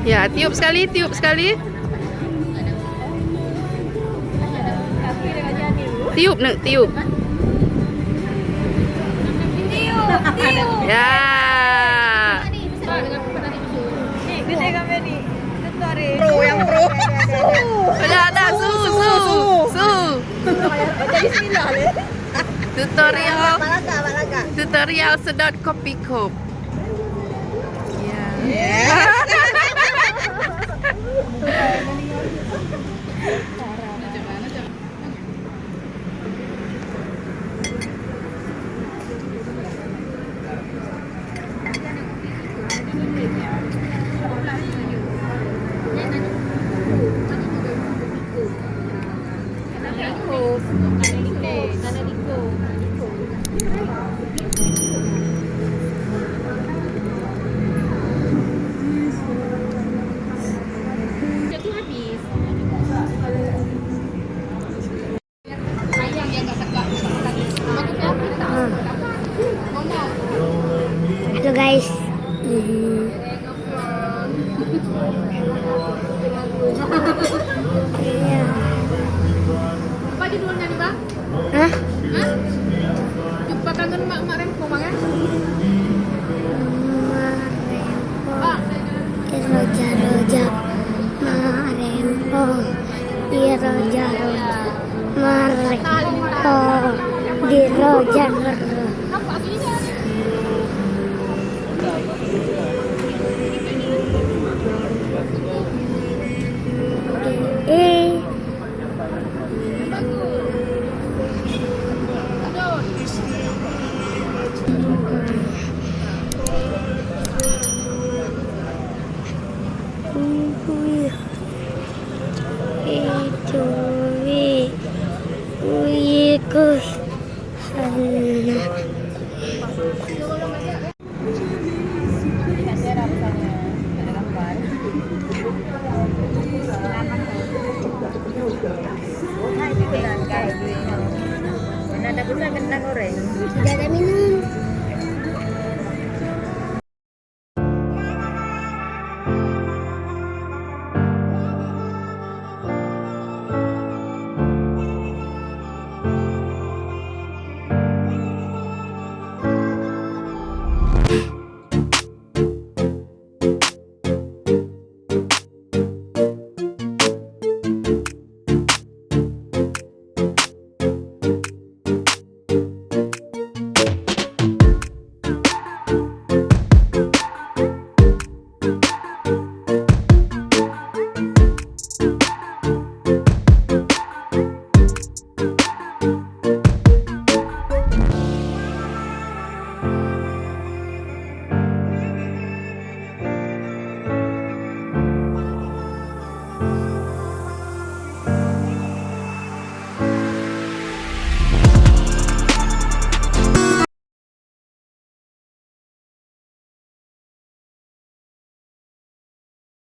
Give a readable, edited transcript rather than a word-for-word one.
Ya, tiup sekali, tiup sekali. Tiup nak, tiup. Ya. Gede kami nih. Pro yang pro. Udah ada su. Jadi bismillah le. Tutorial sedot kopi cup. Ya. Halo guys. Iya. Apa judulnya nih bang? Hah? Apa kangen mak Rempo bang ya? Marempo, roja Marempo, di roja Marempo, di roja Apa sih? Mana ada bisa kentang goreng. Tidak ada